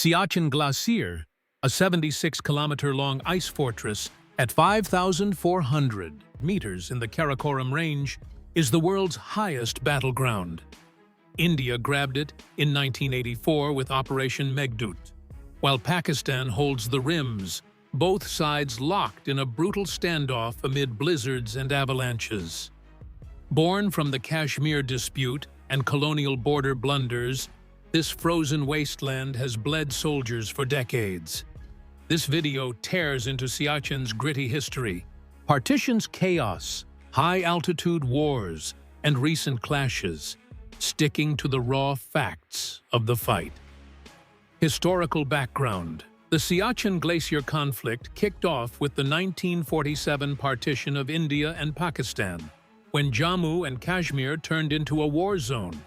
Siachen Glacier, a 76-kilometer-long ice fortress at 5,400 meters in the Karakoram Range, is the world's highest battleground. India grabbed it in 1984 with Operation Meghdoot, while Pakistan holds the rims, both sides locked in a brutal standoff amid blizzards and avalanches. Born from the Kashmir dispute and colonial border blunders, this frozen wasteland has bled soldiers for decades. This video tears into Siachen's gritty history, partitions chaos, high-altitude wars, and recent clashes, sticking to the raw facts of the fight. Historical background. The Siachen Glacier conflict kicked off with the 1947 partition of India and Pakistan, when Jammu and Kashmir turned into a war zone.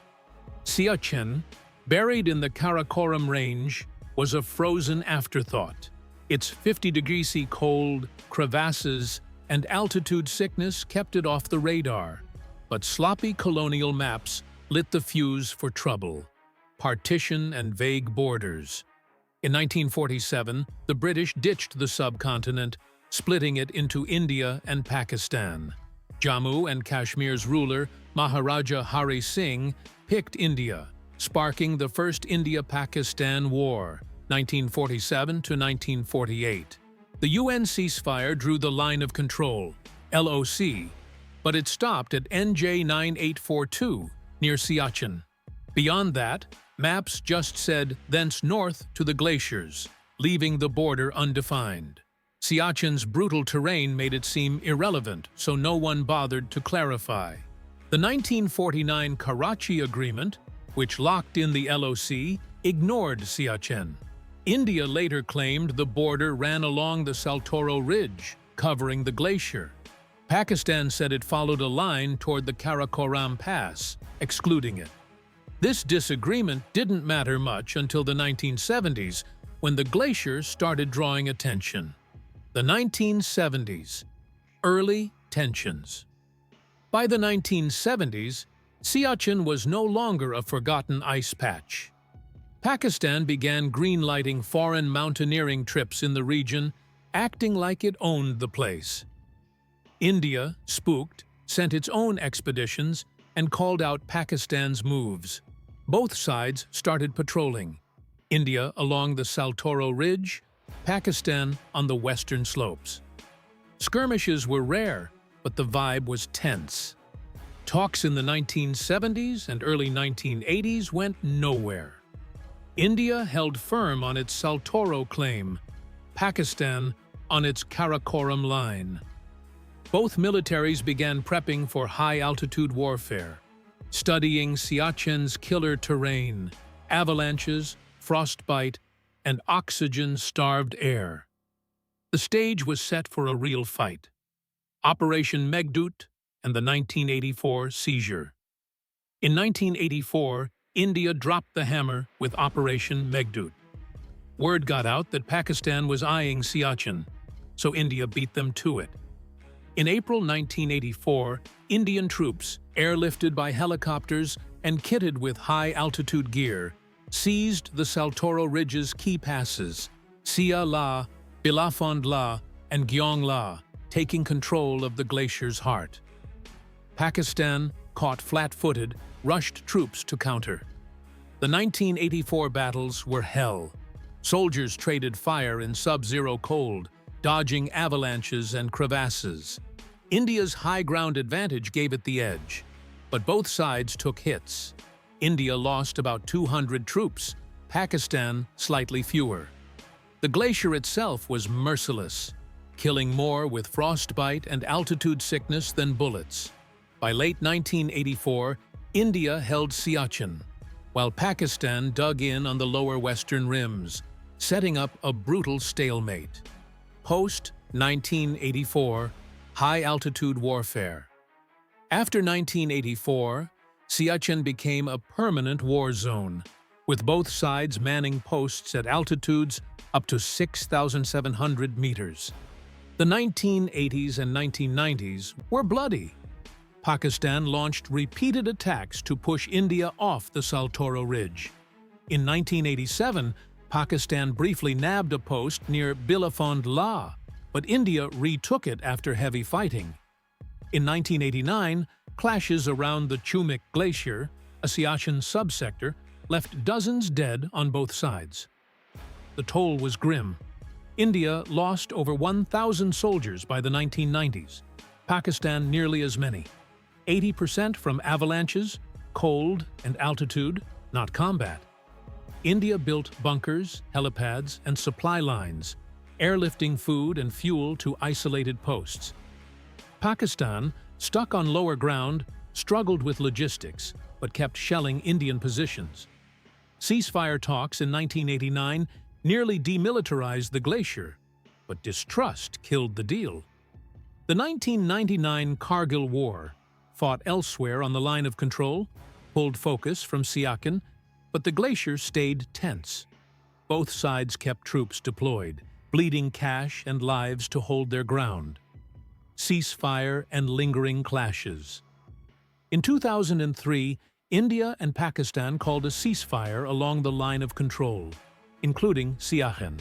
Siachen, buried in the Karakoram Range, was a frozen afterthought. Its 50-degree C cold, crevasses, and altitude sickness kept it off the radar. But sloppy colonial maps lit the fuse for trouble. Partition and vague borders. In 1947, the British ditched the subcontinent, splitting it into India and Pakistan. Jammu and Kashmir's ruler, Maharaja Hari Singh, picked India, sparking the First India-Pakistan War, 1947 to 1948. The UN ceasefire drew the Line of Control, LOC, but it stopped at NJ 9842 near Siachen. Beyond that, maps just said thence north to the glaciers, leaving the border undefined. Siachen's brutal terrain made it seem irrelevant, so no one bothered to clarify. The 1949 Karachi Agreement, which locked in the LOC, ignored Siachen. India later claimed the border ran along the Saltoro Ridge, covering the glacier. Pakistan said it followed a line toward the Karakoram Pass, excluding it. This disagreement didn't matter much until the 1970s, when the glacier started drawing attention. The 1970s. Early tensions. By the 1970s, Siachen was no longer a forgotten ice patch. Pakistan began greenlighting foreign mountaineering trips in the region, acting like it owned the place. India, spooked, sent its own expeditions and called out Pakistan's moves. Both sides started patrolling, India along the Saltoro Ridge, Pakistan on the western slopes. Skirmishes were rare, but the vibe was tense. Talks in the 1970s and early 1980s went nowhere. India held firm on its Saltoro claim, Pakistan on its Karakoram line. Both militaries began prepping for high-altitude warfare, studying Siachen's killer terrain, avalanches, frostbite, and oxygen-starved air. The stage was set for a real fight. Operation Meghdoot and the 1984 seizure. In 1984, India dropped the hammer with Operation Meghdoot. Word got out that Pakistan was eyeing Siachen, so India beat them to it. In April 1984, Indian troops, airlifted by helicopters and kitted with high-altitude gear, seized the Saltoro Ridge's key passes, Sia La, Bilafond La, and Gyong La, taking control of the glacier's heart. Pakistan, caught flat-footed, rushed troops to counter. The 1984 battles were hell. Soldiers traded fire in sub-zero cold, dodging avalanches and crevasses. India's high ground advantage gave it the edge, but both sides took hits. India lost about 200 troops, Pakistan slightly fewer. The glacier itself was merciless, killing more with frostbite and altitude sickness than bullets. By late 1984, India held Siachen, while Pakistan dug in on the lower western rims, setting up a brutal stalemate. Post-1984, high-altitude warfare. After 1984, Siachen became a permanent war zone, with both sides manning posts at altitudes up to 6,700 meters. The 1980s and 1990s were bloody. Pakistan launched repeated attacks to push India off the Saltoro Ridge. In 1987, Pakistan briefly nabbed a post near Bilafond La, but India retook it after heavy fighting. In 1989, clashes around the Siachen Glacier, a Siachen subsector, left dozens dead on both sides. The toll was grim. India lost over 1,000 soldiers by the 1990s, Pakistan nearly as many. 80% from avalanches, cold, and altitude, not combat. India built bunkers, helipads, and supply lines, airlifting food and fuel to isolated posts. Pakistan, stuck on lower ground, struggled with logistics, but kept shelling Indian positions. Ceasefire talks in 1989 nearly demilitarized the glacier, but distrust killed the deal. The 1999 Kargil War, fought elsewhere on the line of control, pulled focus from Siachen, but the glacier stayed tense. Both sides kept troops deployed, bleeding cash and lives to hold their ground. Ceasefire and lingering clashes. In 2003, India and Pakistan called a ceasefire along the line of control, including Siachen.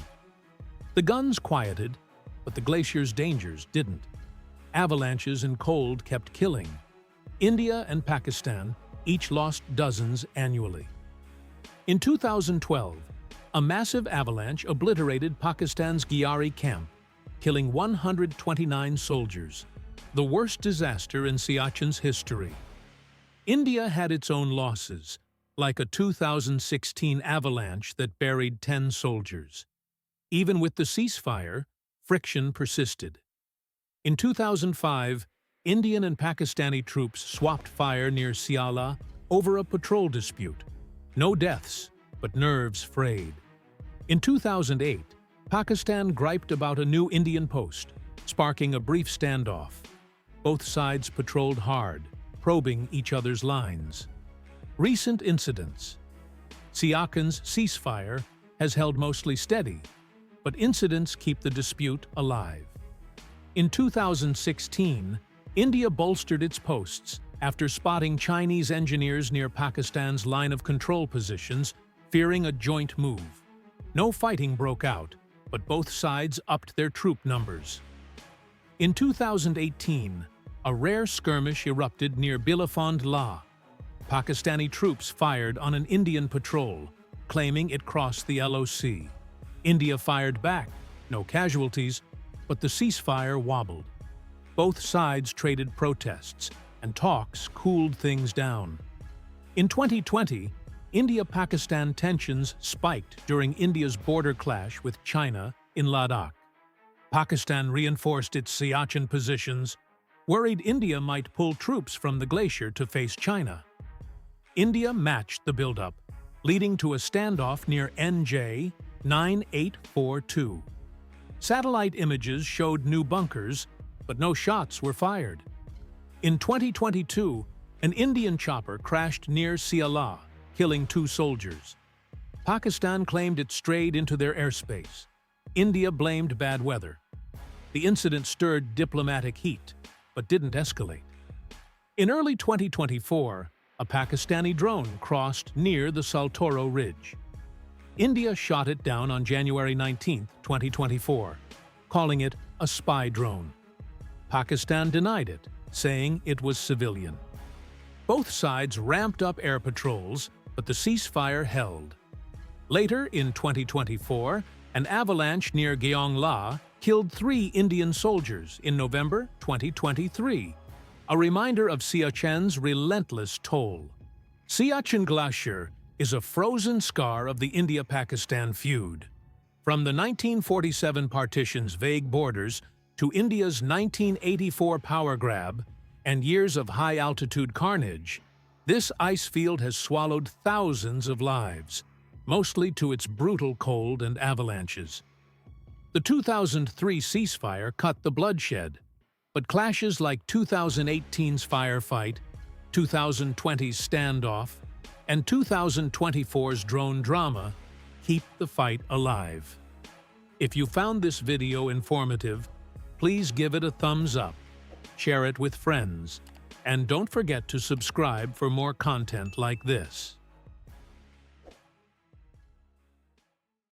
The guns quieted, but the glacier's dangers didn't. Avalanches and cold kept killing. India and Pakistan each lost dozens annually. In 2012, a massive avalanche obliterated Pakistan's Gyari camp, killing 129 soldiers, the worst disaster in Siachen's history. India had its own losses, like a 2016 avalanche that buried 10 soldiers. Even with the ceasefire, friction persisted. In 2005, Indian and Pakistani troops swapped fire near Siala over a patrol dispute. No deaths, but nerves frayed. In 2008, Pakistan griped about a new Indian post, sparking a brief standoff. Both sides patrolled hard, probing each other's lines. Recent incidents. Siachen's ceasefire has held mostly steady, but incidents keep the dispute alive. In 2016, India bolstered its posts after spotting Chinese engineers near Pakistan's line of control positions, fearing a joint move. No fighting broke out, but both sides upped their troop numbers. In 2018, a rare skirmish erupted near Bilafond La. Pakistani troops fired on an Indian patrol, claiming it crossed the LOC. India fired back, no casualties, but the ceasefire wobbled. Both sides traded protests, and talks cooled things down. In 2020, India-Pakistan tensions spiked during India's border clash with China in Ladakh. Pakistan reinforced its Siachen positions, worried India might pull troops from the glacier to face China. India matched the buildup, leading to a standoff near NJ 9842. Satellite images showed new bunkers, but no shots were fired. In 2022, an Indian chopper crashed near Siala, killing 2 soldiers. Pakistan claimed it strayed into their airspace. India blamed bad weather. The incident stirred diplomatic heat, but didn't escalate. In early 2024, a Pakistani drone crossed near the Saltoro Ridge. India shot it down on January 19, 2024, calling it a spy drone. Pakistan denied it, saying it was civilian. Both sides ramped up air patrols, but the ceasefire held. Later, in 2024, an avalanche near Gyeong La killed 3 Indian soldiers in November 2023, a reminder of Siachen's relentless toll. Siachen Glacier is a frozen scar of the India-Pakistan feud. From the 1947 partition's vague borders to India's 1984 power grab and years of high-altitude carnage, this ice field has swallowed thousands of lives, mostly to its brutal cold and avalanches. The 2003 ceasefire cut the bloodshed, but clashes like 2018's firefight, 2020's standoff, and 2024's drone drama keep the fight alive. If you found this video informative, please give it a thumbs up, share it with friends, and don't forget to subscribe for more content like this.